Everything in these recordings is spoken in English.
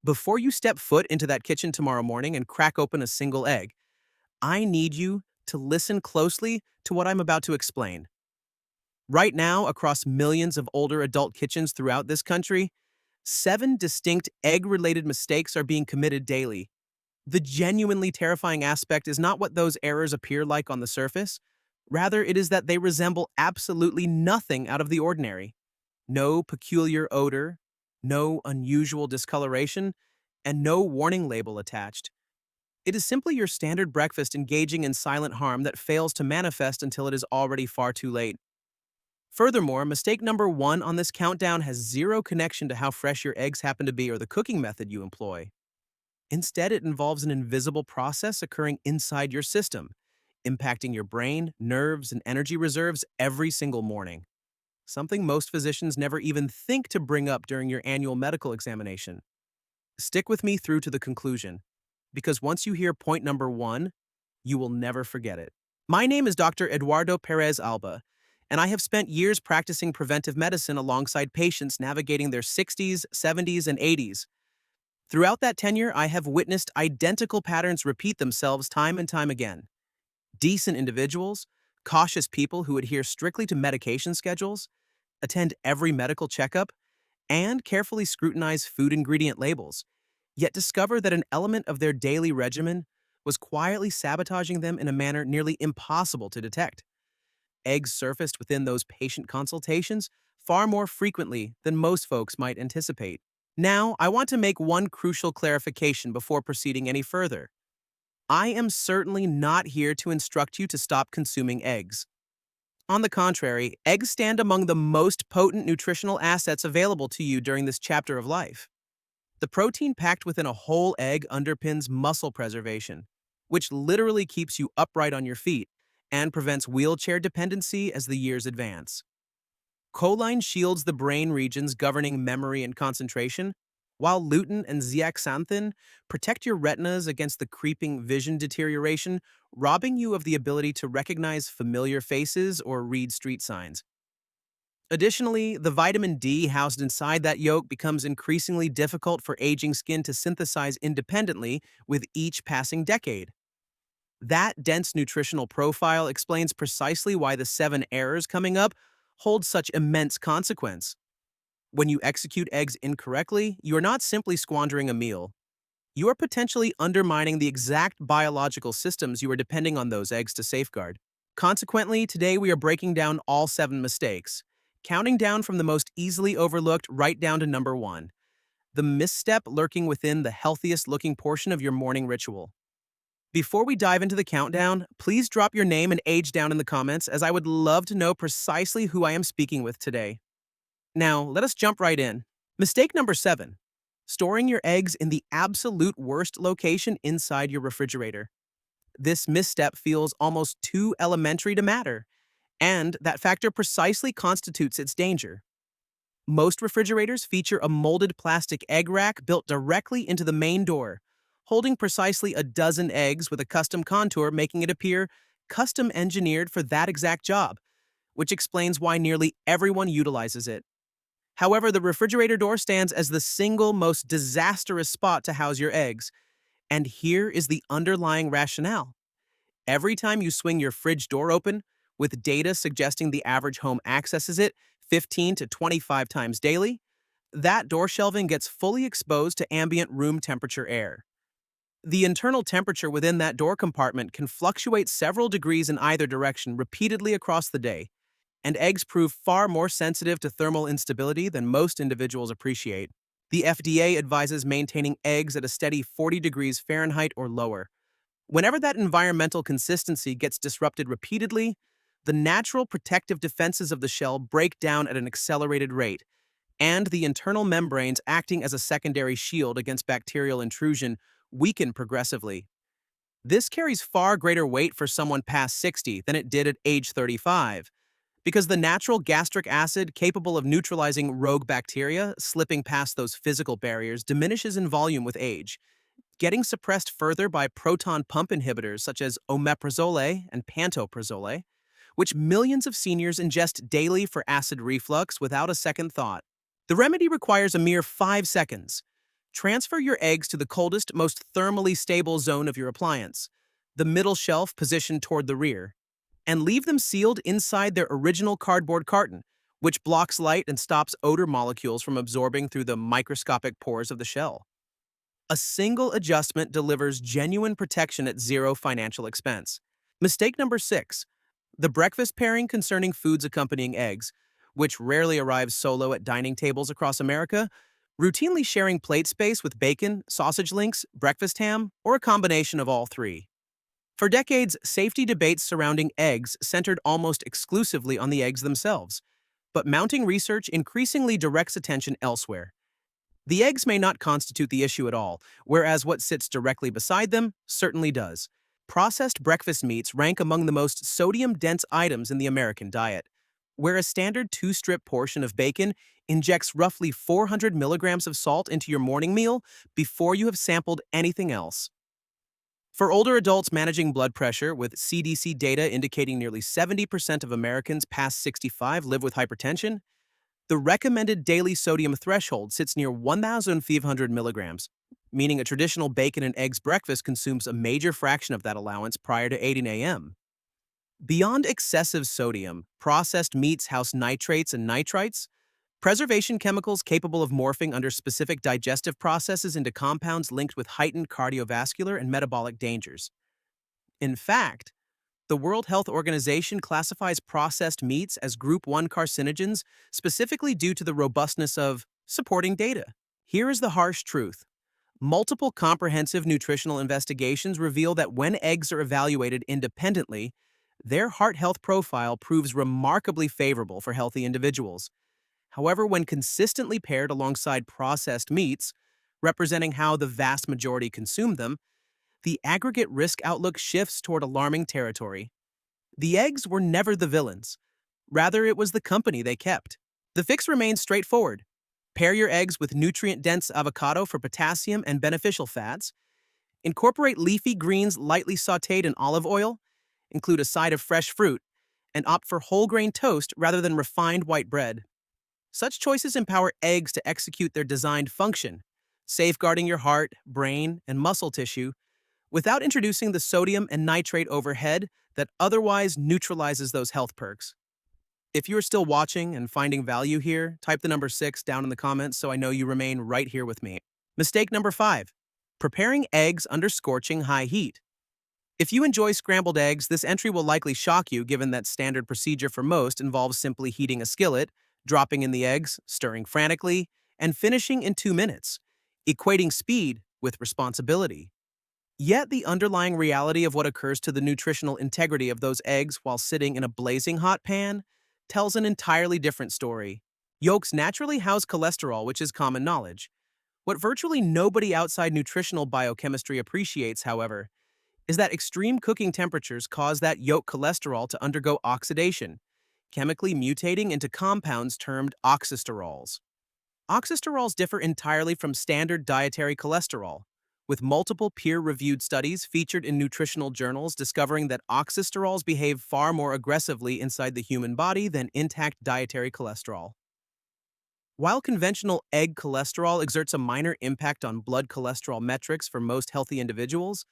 Before you step foot into that kitchen tomorrow morning and crack open a single egg, I need you to listen closely to what I'm about to explain. Right now, across millions of older adult kitchens throughout this country, 7 distinct egg-related mistakes are being committed daily. The genuinely terrifying aspect is not what those errors appear like on the surface. Rather, it is that they resemble absolutely nothing out of the ordinary. No peculiar odor, no unusual discoloration, and no warning label attached. It is simply your standard breakfast engaging in silent harm that fails to manifest until it is already far too late. Furthermore, mistake number 1 on this countdown has zero connection to how fresh your eggs happen to be or the cooking method you employ. Instead, it involves an invisible process occurring inside your system, impacting your brain, nerves, and energy reserves every single morning. Something most physicians never even think to bring up during your annual medical examination. Stick with me through to the conclusion, because once you hear point number 1, you will never forget it. My name is Dr. Eduardo Perez Alba, and I have spent years practicing preventive medicine alongside patients navigating their 60s, 70s, and 80s. Throughout that tenure, I have witnessed identical patterns repeat themselves time and time again. Decent individuals, cautious people who adhere strictly to medication schedules, attend every medical checkup, and carefully scrutinize food ingredient labels, yet discover that an element of their daily regimen was quietly sabotaging them in a manner nearly impossible to detect. Eggs surfaced within those patient consultations far more frequently than most folks might anticipate. Now, I want to make one crucial clarification before proceeding any further. I am certainly not here to instruct you to stop consuming eggs. On the contrary, eggs stand among the most potent nutritional assets available to you during this chapter of life. The protein packed within a whole egg underpins muscle preservation, which literally keeps you upright on your feet and prevents wheelchair dependency as the years advance. Choline shields the brain regions governing memory and concentration, while lutein and zeaxanthin protect your retinas against the creeping vision deterioration, robbing you of the ability to recognize familiar faces or read street signs. Additionally, the vitamin D housed inside that yolk becomes increasingly difficult for aging skin to synthesize independently with each passing decade. That dense nutritional profile explains precisely why the 7 errors coming up hold such immense consequence. When you execute eggs incorrectly, you are not simply squandering a meal. You are potentially undermining the exact biological systems you are depending on those eggs to safeguard. Consequently, today we are breaking down all 7 mistakes, counting down from the most easily overlooked right down to number 1, the misstep lurking within the healthiest looking portion of your morning ritual. Before we dive into the countdown, please drop your name and age down in the comments, as I would love to know precisely who I am speaking with today. Now, let us jump right in. Mistake number 7, storing your eggs in the absolute worst location inside your refrigerator. This misstep feels almost too elementary to matter, and that factor precisely constitutes its danger. Most refrigerators feature a molded plastic egg rack built directly into the main door, holding precisely a dozen eggs with a custom contour, making it appear custom engineered for that exact job, which explains why nearly everyone utilizes it. However, the refrigerator door stands as the single most disastrous spot to house your eggs, and here is the underlying rationale. Every time you swing your fridge door open, with data suggesting the average home accesses it 15 to 25 times daily, that door shelving gets fully exposed to ambient room temperature air. The internal temperature within that door compartment can fluctuate several degrees in either direction repeatedly across the day, and eggs prove far more sensitive to thermal instability than most individuals appreciate. The FDA advises maintaining eggs at a steady 40 degrees Fahrenheit or lower. Whenever that environmental consistency gets disrupted repeatedly, the natural protective defenses of the shell break down at an accelerated rate, and the internal membranes acting as a secondary shield against bacterial intrusion weaken progressively. This carries far greater weight for someone past 60 than it did at age 35, because the natural gastric acid capable of neutralizing rogue bacteria slipping past those physical barriers diminishes in volume with age, getting suppressed further by proton pump inhibitors such as omeprazole and pantoprazole, which millions of seniors ingest daily for acid reflux without a second thought. The remedy requires a mere 5 seconds. Transfer your eggs to the coldest, most thermally stable zone of your appliance, the middle shelf positioned toward the rear, and leave them sealed inside their original cardboard carton, which blocks light and stops odor molecules from absorbing through the microscopic pores of the shell. A single adjustment delivers genuine protection at zero financial expense. Mistake number 6. The breakfast pairing concerning foods accompanying eggs, which rarely arrives solo at dining tables across America, routinely sharing plate space with bacon, sausage links, breakfast ham, or a combination of all three. For decades, safety debates surrounding eggs centered almost exclusively on the eggs themselves, but mounting research increasingly directs attention elsewhere. The eggs may not constitute the issue at all, whereas what sits directly beside them certainly does. Processed breakfast meats rank among the most sodium-dense items in the American diet, where a standard 2-strip portion of bacon injects roughly 400 milligrams of salt into your morning meal before you have sampled anything else. For older adults managing blood pressure, with CDC data indicating nearly 70% of Americans past 65 live with hypertension, the recommended daily sodium threshold sits near 1,500 milligrams, meaning a traditional bacon and eggs breakfast consumes a major fraction of that allowance prior to 8 a.m. Beyond excessive sodium, processed meats house nitrates and nitrites, preservation chemicals capable of morphing under specific digestive processes into compounds linked with heightened cardiovascular and metabolic dangers. In fact, the World Health Organization classifies processed meats as Group 1 carcinogens specifically due to the robustness of supporting data. Here is the harsh truth. Multiple comprehensive nutritional investigations reveal that when eggs are evaluated independently, their heart health profile proves remarkably favorable for healthy individuals. However, when consistently paired alongside processed meats, representing how the vast majority consume them, the aggregate risk outlook shifts toward alarming territory. The eggs were never the villains. Rather, it was the company they kept. The fix remains straightforward. Pair your eggs with nutrient-dense avocado for potassium and beneficial fats. Incorporate leafy greens lightly sautéed in olive oil. Include a side of fresh fruit. And opt for whole grain toast rather than refined white bread. Such choices empower eggs to execute their designed function, safeguarding your heart, brain, and muscle tissue without introducing the sodium and nitrate overhead that otherwise neutralizes those health perks. If you are still watching and finding value here, type the number 6 down in the comments so I know you remain right here with me. Mistake number 5. Preparing eggs under scorching high heat. If you enjoy scrambled eggs, this entry will likely shock you given that standard procedure for most involves simply heating a skillet, dropping in the eggs, stirring frantically, and finishing in 2 minutes, equating speed with responsibility. Yet the underlying reality of what occurs to the nutritional integrity of those eggs while sitting in a blazing hot pan tells an entirely different story. Yolks naturally house cholesterol, which is common knowledge. What virtually nobody outside nutritional biochemistry appreciates, however, is that extreme cooking temperatures cause that yolk cholesterol to undergo oxidation, chemically mutating into compounds termed oxysterols. Oxysterols differ entirely from standard dietary cholesterol, with multiple peer-reviewed studies featured in nutritional journals discovering that oxysterols behave far more aggressively inside the human body than intact dietary cholesterol. While conventional egg cholesterol exerts a minor impact on blood cholesterol metrics for most healthy individuals,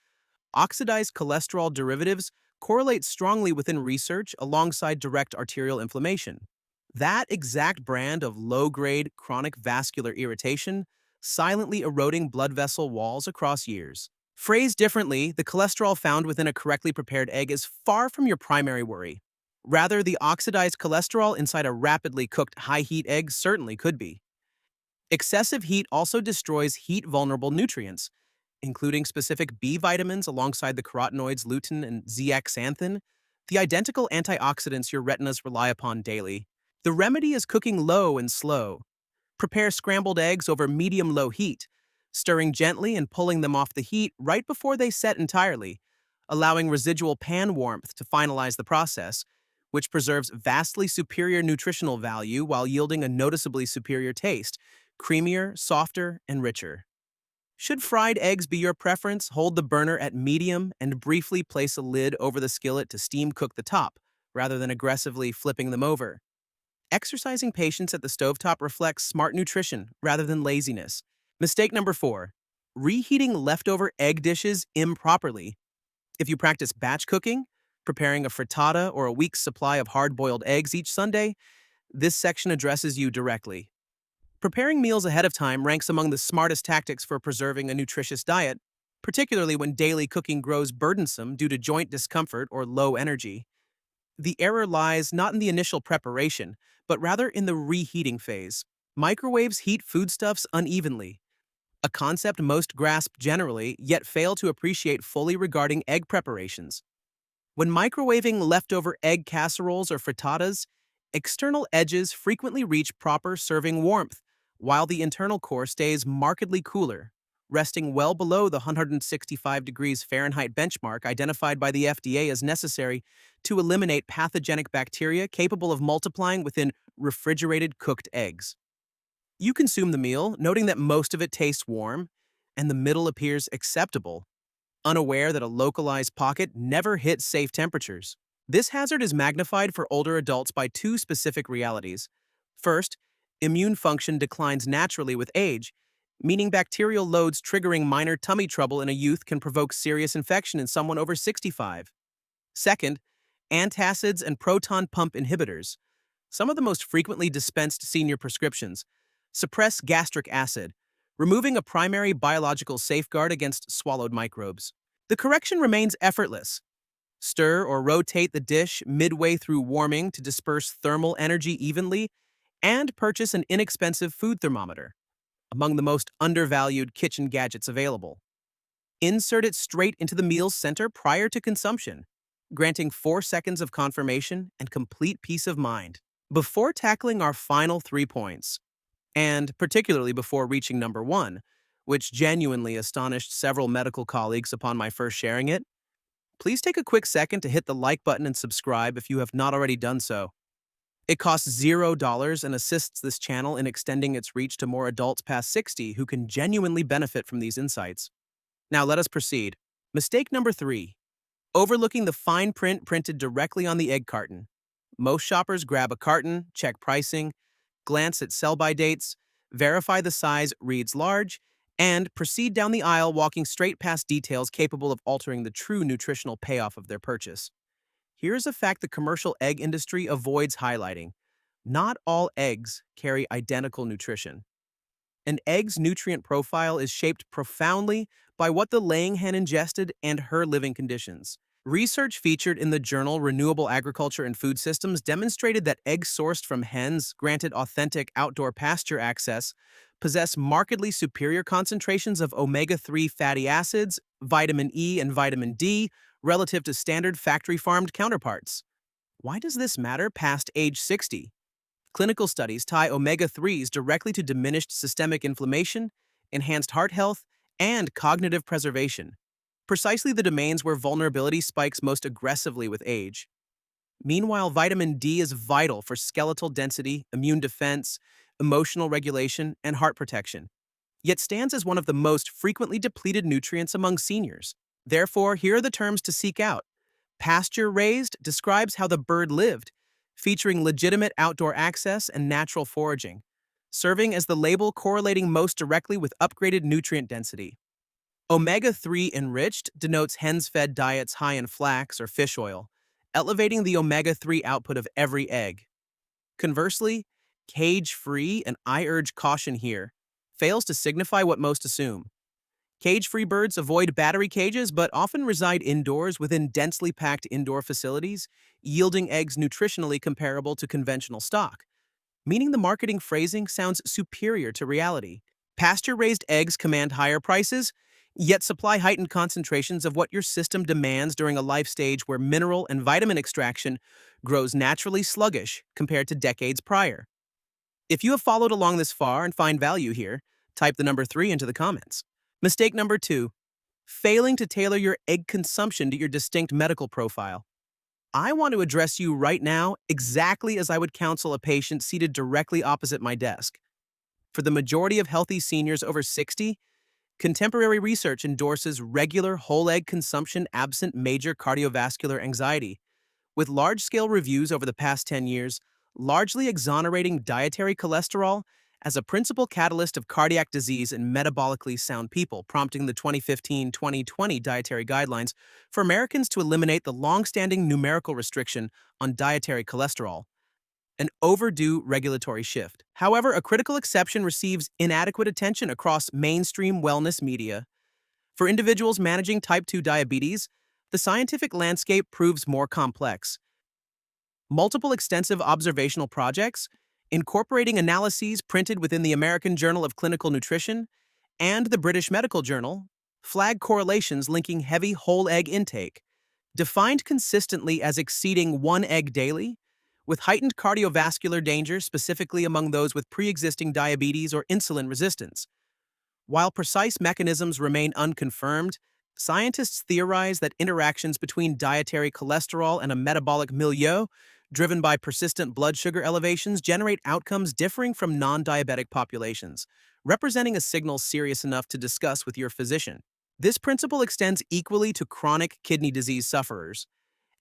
oxidized cholesterol derivatives correlate strongly within research alongside direct arterial inflammation. That exact brand of low-grade chronic vascular irritation silently eroding blood vessel walls across years. Phrased differently, the cholesterol found within a correctly prepared egg is far from your primary worry. Rather, the oxidized cholesterol inside a rapidly cooked high-heat egg certainly could be. Excessive heat also destroys heat-vulnerable nutrients, including specific B vitamins alongside the carotenoids lutein and zeaxanthin, the identical antioxidants your retinas rely upon daily. The remedy is cooking low and slow. Prepare scrambled eggs over medium-low heat, stirring gently and pulling them off the heat right before they set entirely, allowing residual pan warmth to finalize the process, which preserves vastly superior nutritional value while yielding a noticeably superior taste, creamier, softer, and richer. Should fried eggs be your preference, hold the burner at medium and briefly place a lid over the skillet to steam cook the top, rather than aggressively flipping them over. Exercising patience at the stovetop reflects smart nutrition rather than laziness, Mistake number 4. Reheating leftover egg dishes improperly. If you practice batch cooking, preparing a frittata or a week's supply of hard-boiled eggs each Sunday, this section addresses you directly. Preparing meals ahead of time ranks among the smartest tactics for preserving a nutritious diet, particularly when daily cooking grows burdensome due to joint discomfort or low energy. The error lies not in the initial preparation, but rather in the reheating phase. Microwaves heat foodstuffs unevenly, a concept most grasp generally, yet fail to appreciate fully regarding egg preparations. When microwaving leftover egg casseroles or frittatas, external edges frequently reach proper serving warmth, while the internal core stays markedly cooler, resting well below the 165 degrees Fahrenheit benchmark identified by the FDA as necessary to eliminate pathogenic bacteria capable of multiplying within refrigerated cooked eggs. You consume the meal, noting that most of it tastes warm, and the middle appears acceptable, unaware that a localized pocket never hits safe temperatures. This hazard is magnified for older adults by two specific realities. First, immune function declines naturally with age, meaning bacterial loads triggering minor tummy trouble in a youth can provoke serious infection in someone over 65. Second, antacids and proton pump inhibitors, some of the most frequently dispensed senior prescriptions, suppress gastric acid, removing a primary biological safeguard against swallowed microbes. The correction remains effortless. Stir or rotate the dish midway through warming to disperse thermal energy evenly, and purchase an inexpensive food thermometer, among the most undervalued kitchen gadgets available. Insert it straight into the meal's center prior to consumption, granting 4 seconds of confirmation and complete peace of mind. Before tackling our final 3 points, and particularly before reaching number 1, which genuinely astonished several medical colleagues upon my first sharing it, please take a quick second to hit the like button and subscribe if you have not already done so. It costs $0 and assists this channel in extending its reach to more adults past 60 who can genuinely benefit from these insights. Now let us proceed. Mistake number 3. Overlooking the fine print printed directly on the egg carton. Most shoppers grab a carton, check pricing, glance at sell-by dates, verify the size reads large, and proceed down the aisle walking straight past details capable of altering the true nutritional payoff of their purchase. Here's a fact the commercial egg industry avoids highlighting. Not all eggs carry identical nutrition. An egg's nutrient profile is shaped profoundly by what the laying hen ingested and her living conditions. Research featured in the journal Renewable Agriculture and Food Systems demonstrated that eggs sourced from hens granted authentic outdoor pasture access possess markedly superior concentrations of omega-3 fatty acids, vitamin E, and vitamin D relative to standard factory-farmed counterparts. Why does this matter past age 60? Clinical studies tie omega-3s directly to diminished systemic inflammation, enhanced heart health, and cognitive preservation, precisely the domains where vulnerability spikes most aggressively with age. Meanwhile, vitamin D is vital for skeletal density, immune defense, emotional regulation, and heart protection, yet stands as one of the most frequently depleted nutrients among seniors. Therefore, here are the terms to seek out. Pasture-raised describes how the bird lived, featuring legitimate outdoor access and natural foraging, serving as the label correlating most directly with upgraded nutrient density. Omega-3 enriched denotes hens-fed diets high in flax or fish oil, elevating the omega-3 output of every egg. Conversely, cage-free, and I urge caution here, fails to signify what most assume. Cage-free birds avoid battery cages but often reside indoors within densely packed indoor facilities, yielding eggs nutritionally comparable to conventional stock, meaning the marketing phrasing sounds superior to reality. Pasture-raised eggs command higher prices, yet supply heightened concentrations of what your system demands during a life stage where mineral and vitamin extraction grows naturally sluggish compared to decades prior. If you have followed along this far and find value here, type the number 3 into the comments. Mistake number 2. Failing to tailor your egg consumption to your distinct medical profile. I want to address you right now exactly as I would counsel a patient seated directly opposite my desk. For the majority of healthy seniors over 60, contemporary research endorses regular whole egg consumption absent major cardiovascular anxiety, with large-scale reviews over the past 10 years largely exonerating dietary cholesterol as a principal catalyst of cardiac disease in metabolically sound people, prompting the 2015-2020 dietary guidelines for Americans to eliminate the long-standing numerical restriction on dietary cholesterol, an overdue regulatory shift. However, a critical exception receives inadequate attention across mainstream wellness media. For individuals managing type 2 diabetes, the scientific landscape proves more complex. Multiple extensive observational projects, incorporating analyses printed within the American Journal of Clinical Nutrition and the British Medical Journal, flag correlations linking heavy whole egg intake, defined consistently as exceeding 1 egg daily, with heightened cardiovascular danger specifically among those with pre-existing diabetes or insulin resistance. While precise mechanisms remain unconfirmed, scientists theorize that interactions between dietary cholesterol and a metabolic milieu, driven by persistent blood sugar elevations, generate outcomes differing from non-diabetic populations, representing a signal serious enough to discuss with your physician. This principle extends equally to chronic kidney disease sufferers.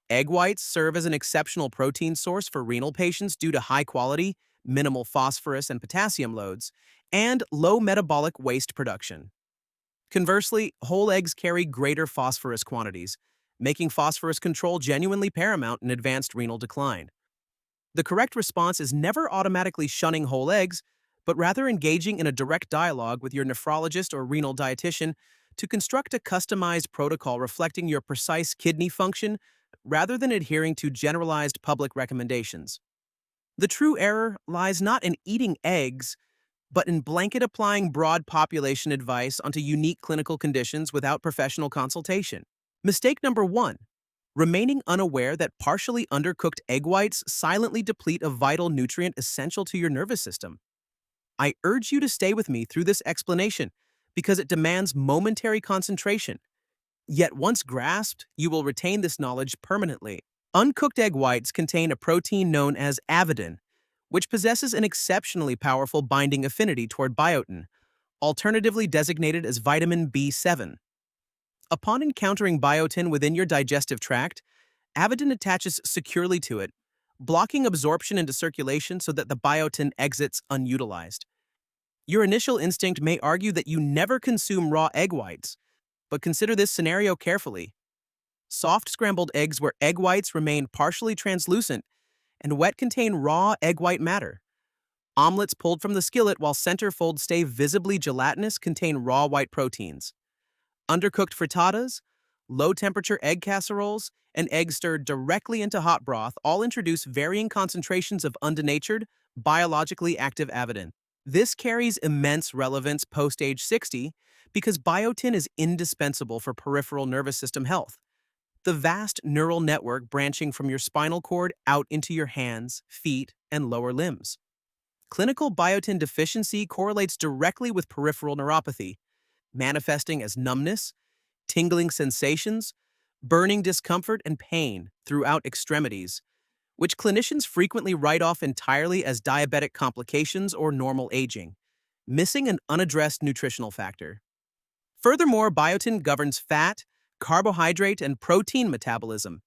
Egg whites serve as an exceptional protein source for renal patients due to high quality, minimal phosphorus and potassium loads, and low metabolic waste production. Conversely, whole eggs carry greater phosphorus quantities, making phosphorus control genuinely paramount in advanced renal decline. The correct response is never automatically shunning whole eggs, but rather engaging in a direct dialogue with your nephrologist or renal dietitian to construct a customized protocol reflecting your precise kidney function rather than adhering to generalized public recommendations. The true error lies not in eating eggs, but in blanket applying broad population advice onto unique clinical conditions without professional consultation. Mistake number 1. Remaining unaware that partially undercooked egg whites silently deplete a vital nutrient essential to your nervous system. I urge you to stay with me through this explanation because it demands momentary concentration. Yet once grasped, you will retain this knowledge permanently. Uncooked egg whites contain a protein known as avidin, which possesses an exceptionally powerful binding affinity toward biotin, alternatively designated as vitamin B7. Upon encountering biotin within your digestive tract, avidin attaches securely to it, blocking absorption into circulation so that the biotin exits unutilized. Your initial instinct may argue that you never consume raw egg whites, but consider this scenario carefully. Soft scrambled eggs where egg whites remain partially translucent and wet contain raw egg white matter. Omelets pulled from the skillet while center folds stay visibly gelatinous contain raw white proteins. Undercooked frittatas, low-temperature egg casseroles, and eggs stirred directly into hot broth all introduce varying concentrations of undenatured, biologically active avidin. This carries immense relevance post-age 60 because biotin is indispensable for peripheral nervous system health, the vast neural network branching from your spinal cord out into your hands, feet, and lower limbs. Clinical biotin deficiency correlates directly with peripheral neuropathy, manifesting as numbness, tingling sensations, burning discomfort, and pain throughout extremities, which clinicians frequently write off entirely as diabetic complications or normal aging, missing an unaddressed nutritional factor. Furthermore, biotin governs fat, carbohydrate, and protein metabolism,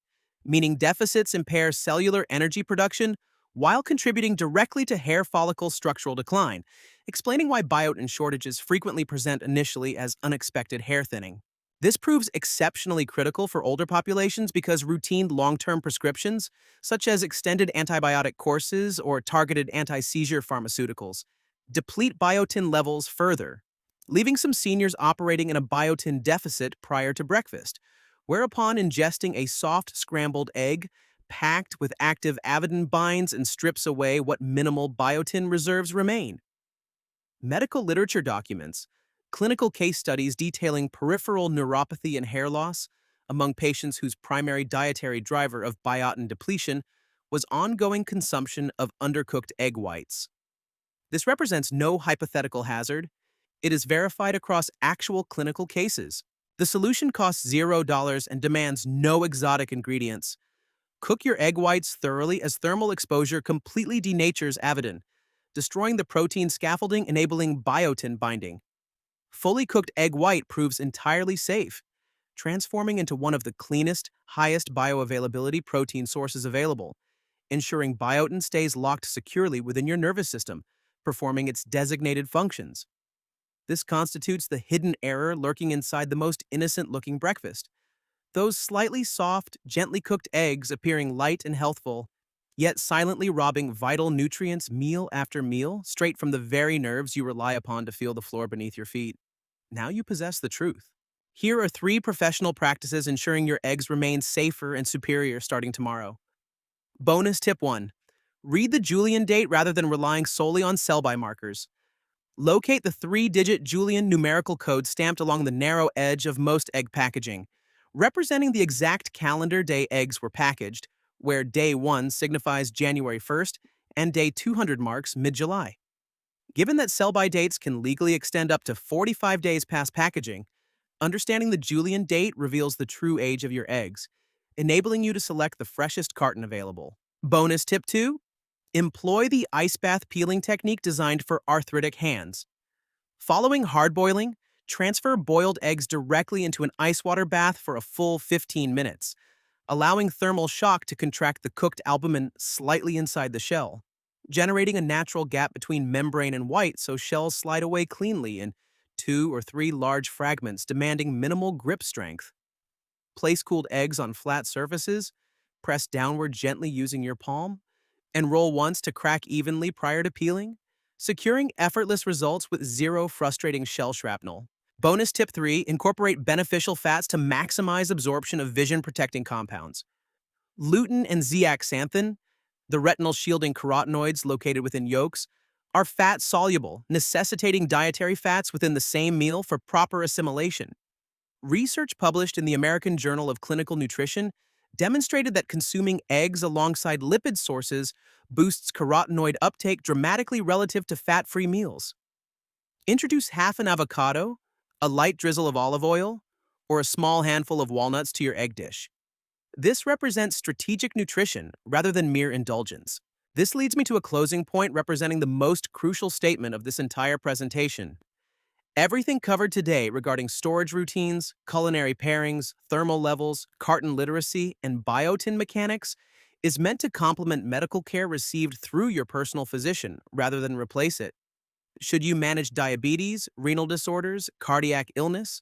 meaning deficits impair cellular energy production while contributing directly to hair follicle structural decline, explaining why biotin shortages frequently present initially as unexpected hair thinning. This proves exceptionally critical for older populations because routine long-term prescriptions, such as extended antibiotic courses or targeted anti-seizure pharmaceuticals, deplete biotin levels further, leaving some seniors operating in a biotin deficit prior to breakfast, whereupon ingesting a soft scrambled egg packed with active avidin binds and strips away what minimal biotin reserves remain. Medical literature documents clinical case studies detailing peripheral neuropathy and hair loss among patients whose primary dietary driver of biotin depletion was ongoing consumption of undercooked egg whites. This represents no hypothetical hazard. It is verified across actual clinical cases. The solution costs $0 and demands no exotic ingredients. Cook your egg whites thoroughly as thermal exposure completely denatures avidin, destroying the protein scaffolding enabling biotin binding. Fully cooked egg white proves entirely safe, transforming into one of the cleanest, highest bioavailability protein sources available, ensuring biotin stays locked securely within your nervous system, performing its designated functions. This constitutes the hidden error lurking inside the most innocent-looking breakfast. Those slightly soft, gently cooked eggs appearing light and healthful, yet silently robbing vital nutrients meal after meal straight from the very nerves you rely upon to feel the floor beneath your feet. Now you possess the truth. Here are 3 professional practices ensuring your eggs remain safer and superior starting tomorrow. Bonus tip 1. Read the Julian date rather than relying solely on sell-by markers. Locate the 3-digit Julian numerical code stamped along the narrow edge of most egg packaging, representing the exact calendar day eggs were packaged, where day 1 signifies January 1st and day 200 marks mid-July. Given that sell-by dates can legally extend up to 45 days past packaging, understanding the Julian date reveals the true age of your eggs, enabling you to select the freshest carton available. Bonus tip 2. Employ the ice bath peeling technique designed for arthritic hands. Following hard boiling, transfer boiled eggs directly into an ice water bath for a full 15 minutes, allowing thermal shock to contract the cooked albumin slightly inside the shell, generating a natural gap between membrane and white so shells slide away cleanly in 2 or 3 large fragments demanding minimal grip strength. Place cooled eggs on flat surfaces, press downward gently using your palm, and roll once to crack evenly prior to peeling, securing effortless results with 0 frustrating shell shrapnel. Bonus tip 3. Incorporate beneficial fats to maximize absorption of vision-protecting compounds. Lutein and zeaxanthin, the retinal-shielding carotenoids located within yolks, are fat-soluble, necessitating dietary fats within the same meal for proper assimilation. Research published in the American Journal of Clinical Nutrition demonstrated that consuming eggs alongside lipid sources boosts carotenoid uptake dramatically relative to fat-free meals. Introduce half an avocado, a light drizzle of olive oil, or a small handful of walnuts to your egg dish. This represents strategic nutrition rather than mere indulgence. This leads me to a closing point representing the most crucial statement of this entire presentation. Everything covered today regarding storage routines, culinary pairings, thermal levels, carton literacy, and biotin mechanics is meant to complement medical care received through your personal physician rather than replace it. Should you manage diabetes, renal disorders, cardiac illness,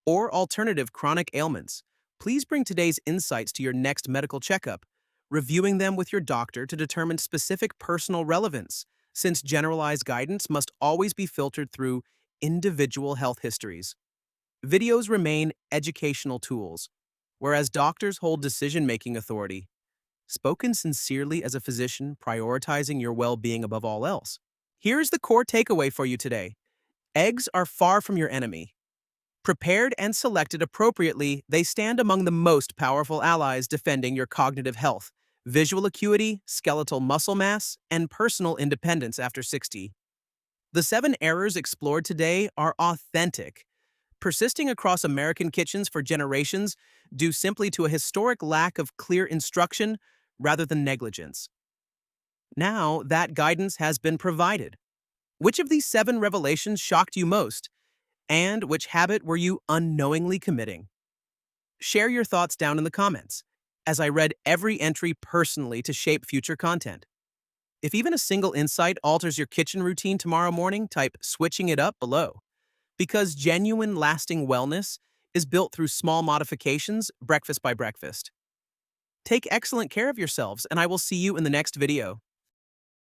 or alternative chronic ailments, please bring today's insights to your next medical checkup, reviewing them with your doctor to determine specific personal relevance, since generalized guidance must always be filtered through individual health histories. Videos remain educational tools, whereas doctors hold decision-making authority. Spoken sincerely as a physician prioritizing your well-being above all else. Here's the core takeaway for you today. Eggs are far from your enemy. Prepared and selected appropriately, they stand among the most powerful allies defending your cognitive health, visual acuity, skeletal muscle mass, and personal independence after 60. The 7 errors explored today are authentic, persisting across American kitchens for generations due simply to a historic lack of clear instruction rather than negligence. Now that guidance has been provided. Which of these 7 revelations shocked you most? And which habit were you unknowingly committing? Share your thoughts down in the comments, as I read every entry personally to shape future content. If even a single insight alters your kitchen routine tomorrow morning, type switching it up below. Because genuine lasting wellness is built through small modifications, breakfast by breakfast. Take excellent care of yourselves, and I will see you in the next video.